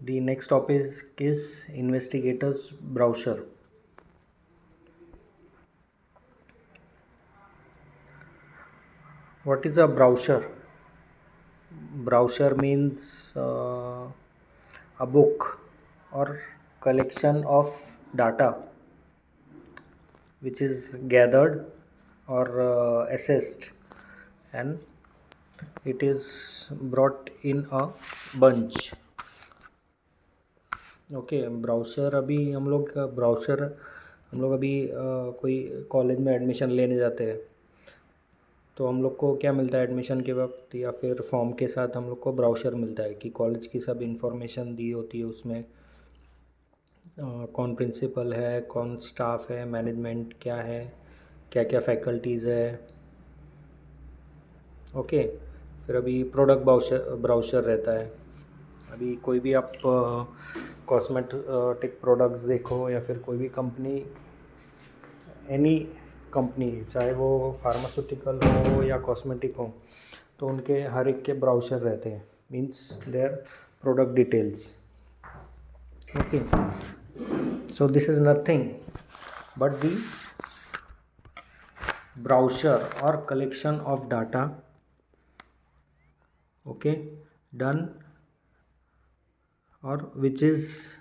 The next topic is investigators browser. What is a browser? Browser means a book or collection of data which is gathered or assessed, and it is brought in a bunch. Okay browser अभी हम लोग अभी कोई college में admission लेने जाते हैं तो हम लोग को क्या मिलता है एडमिशन के वक्त या फिर फॉर्म के साथ हम लोग को ब्राउज़र मिलता है कि कॉलेज की सब इन्फॉर्मेशन दी होती है उसमें। कौन प्रिंसिपल है, कौन स्टाफ है, मैनेजमेंट क्या है, क्या क्या फैकल्टीज़ है। ओके, फिर अभी प्रोडक्ट ब्राउज़र रहता है। अभी कोई भी आप कॉस्मेटिक प्रोडक्ट्स देखो या फिर कोई भी कंपनी, एनी कंपनी, चाहे वो फार्मास्यूटिकल हो या कॉस्मेटिक हो, तो उनके हर एक के ब्राउज़र रहते हैं, means their product details. Okay, so this is nothing but the browser or collection of data, okay, done or which is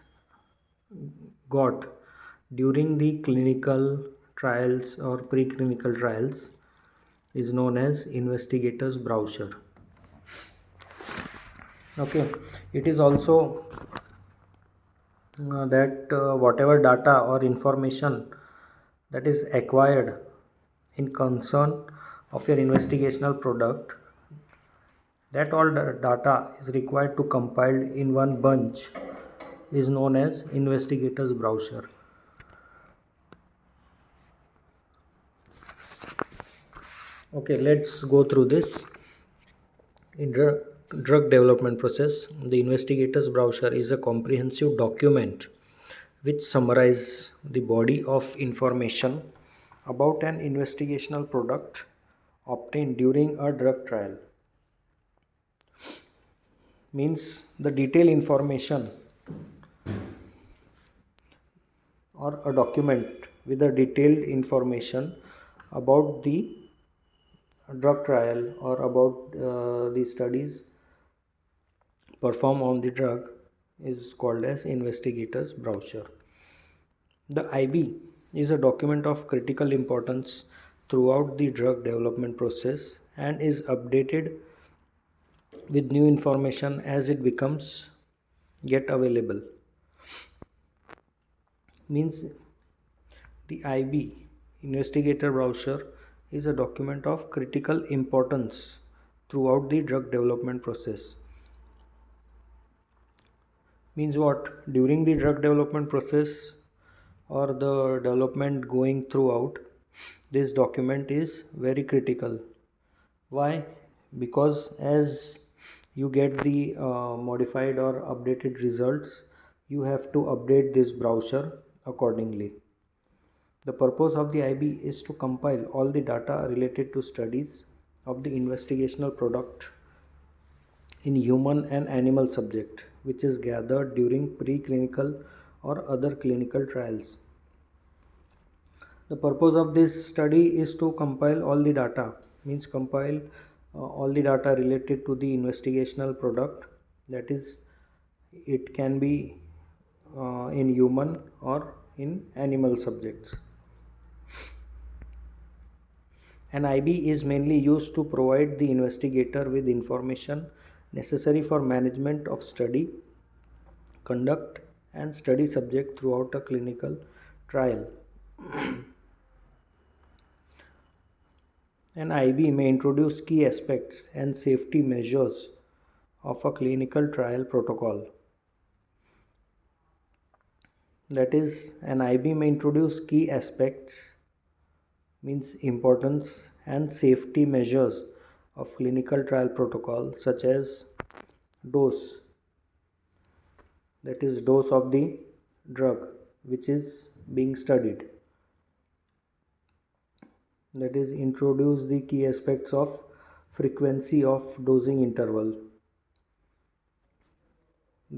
got during the clinical trials or preclinical trials is known as investigators browser. Okay, it is also that whatever data or information that is acquired in concern of your investigational product, that all data is required to compiled in one bunch is known as investigators browser. Okay, let's go through this. In drug development process, the investigators browser is a comprehensive document which summarizes the body of information about an investigational product obtained during a drug trial. Means the detailed information or a document with the detailed information about the drug trial or about the studies performed on the drug is called as investigators brochure. The IB is a document of critical importance throughout the drug development process and is updated with new information as it becomes yet available. Means the IB, investigator brochure, is a document of critical importance throughout the drug development process. Means what? During the drug development process or the development going throughout, this document is very critical. Why? Because as you get the modified or updated results, you have to update this browser accordingly. The purpose of the IB is to compile all the data related to studies of the investigational product in human and animal subject, which is gathered during preclinical or other clinical trials. The purpose of this study is to compile all the data, means compile all the data related to the investigational product, that is, it can be in human or in animal subjects. An IB is mainly used to provide the investigator with information necessary for management of study, conduct, and study subject throughout a clinical trial. An IB may introduce key aspects and safety measures of a clinical trial protocol. That is, an IB may introduce key aspects, means importance, and safety measures of clinical trial protocol, such as dose, that is dose of the drug which is being studied. That is, introduce the key aspects of frequency of dosing interval,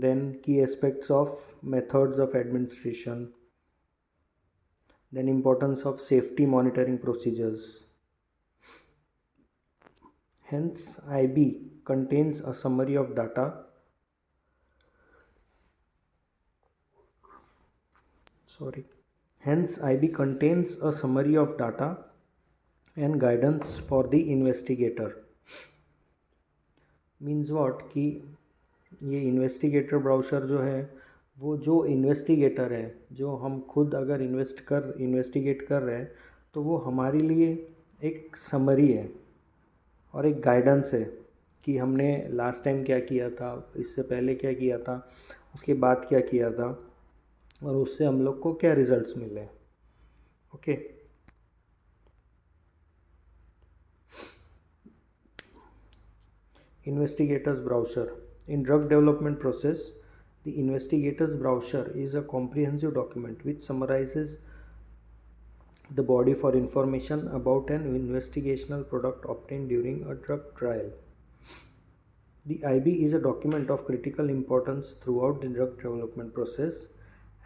then key aspects of methods of administration, then importance of safety monitoring procedures. Hence, IB contains a summary of data. Hence, IB contains a summary of data and guidance for the investigator. Means what कि ये investigator browser जो है वो जो investigator है, जो हम खुद अगर इन्वेस्टिगेट कर रहे हैं तो वो हमारे लिए एक समरी है और एक गाइडेंस है कि हमने लास्ट टाइम क्या किया था, इससे पहले क्या किया था, उसके बाद क्या किया था और उससे हम लोग को क्या रिजल्ट्स मिले. Okay. Investigator's brochure. In drug development process, the investigator's brochure is a comprehensive document which summarizes the body for information about an investigational product obtained during a drug trial. The IB is a document of critical importance throughout the drug development process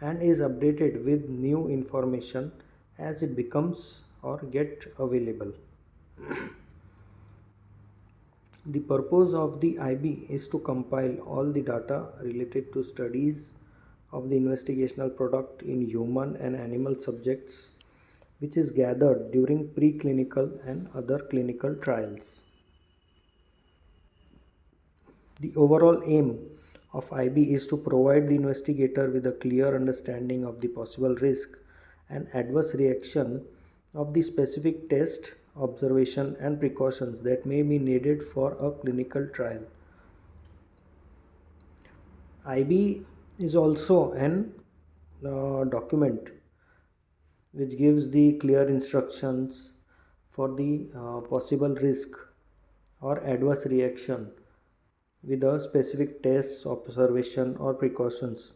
and is updated with new information as it becomes or get available. The purpose of the IB is to compile all the data related to studies of the investigational product in human and animal subjects, which is gathered during preclinical and other clinical trials. The overall aim of IB is to provide the investigator with a clear understanding of the possible risk and adverse reaction of the specific test, observation and precautions that may be needed for a clinical trial. IB is also an document which gives the clear instructions for the possible risk or adverse reaction with a specific tests, observation or precautions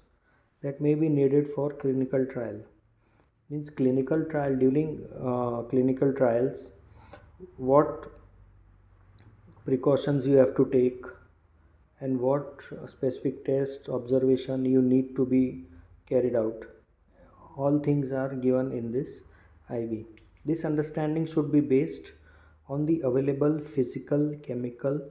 that may be needed for clinical trial. Means clinical trial, during clinical trials, what precautions you have to take and what specific tests, observation you need to be carried out. All things are given in this IB. This understanding should be based on the available physical, chemical,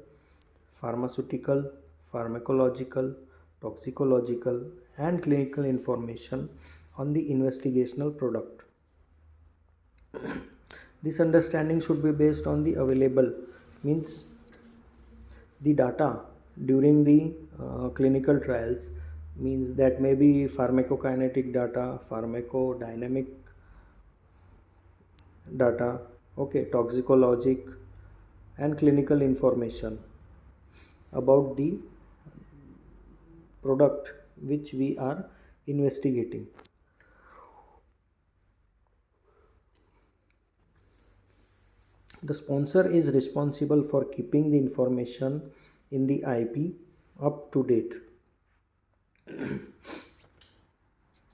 pharmaceutical, pharmacological, toxicological and clinical information on the investigational product. This understanding should be based on the available, means the data during the clinical trials, means that may be pharmacokinetic data, pharmacodynamic data, okay, toxicologic and clinical information about the product which we are investigating. The sponsor is responsible for keeping the information in the IB up to date.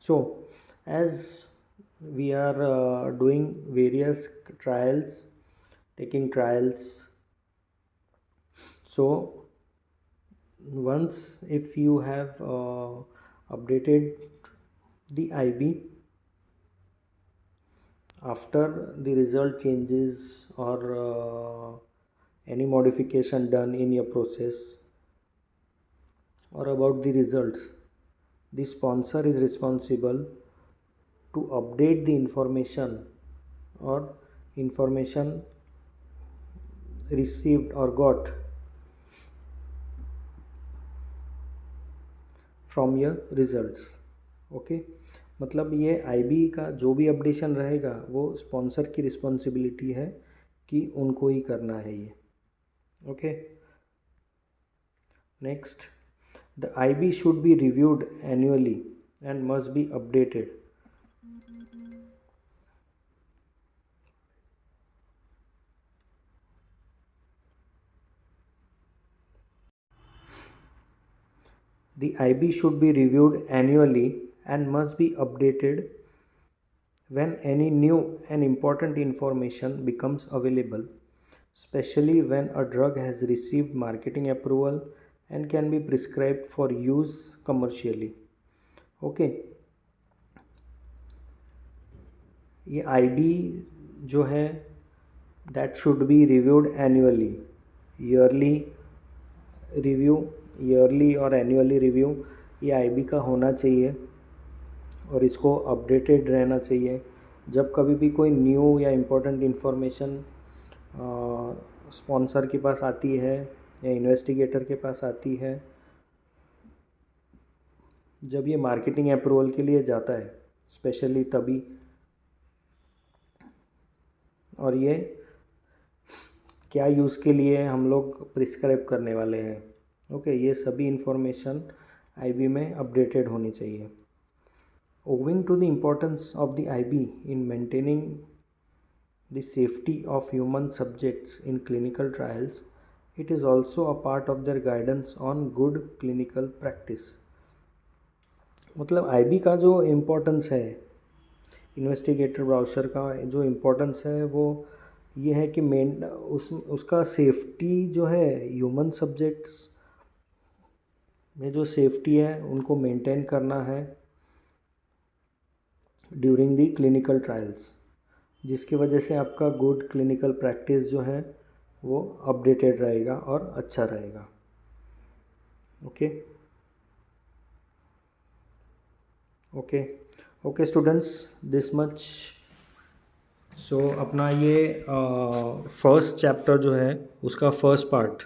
So, as we are doing various trials, taking trials, so once if you have updated the IB after the result changes or any modification done in your process or about the results, the sponsor is responsible to update the information or information received or got from your results. Okay, मतलब ये IB का जो भी updation रहेगा वो sponsor की responsibility है कि उनको ही करना है ये. Okay. Next, the IB should be reviewed annually and must be updated. The IB should be reviewed annually and must be updated when any new and important information becomes available, especially when a drug has received marketing approval and can be prescribed for use commercially. Okay, ये IB जो है that should be reviewed annually, yearly review, yearly और annually review ये IB का होना चाहिए और इसको अपडेटेड रहना चाहिए। जब कभी भी कोई न्यू या इम्पोर्टेंट इन्फॉर्मेशन स्पॉन्सर के पास आती है या इन्वेस्टिगेटर के पास आती है, जब ये मार्केटिंग अप्रूवल के लिए जाता है स्पेशली तभी, और ये क्या यूज़ के लिए हम लोग प्रिस्क्राइब करने वाले हैं। ओके, ये सभी इन्फॉर्मेशन आईबी में अपडेटेड होनी चाहिए। Owing to the importance of the IB in maintaining the safety of human subjects in clinical trials, it is also a part of their guidance on good clinical practice. मतलब IB का जो importance है, investigator brochure का जो importance है वो ये है कि उसका सेफ्टी जो है ह्यूमन सब्जेक्ट्स में जो सेफ्टी है उनको मेंटेन करना है ड्यूरिंग दी क्लिनिकल ट्रायल्स, जिसकी वजह से आपका गुड क्लिनिकल प्रैक्टिस जो है वो अपडेटेड रहेगा और अच्छा रहेगा। Okay okay okay students, this much. So अपना ये फर्स्ट चैप्टर जो है उसका फर्स्ट पार्ट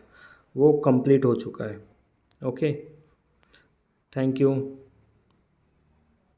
वो कंप्लीट हो चुका है। Okay, thank you.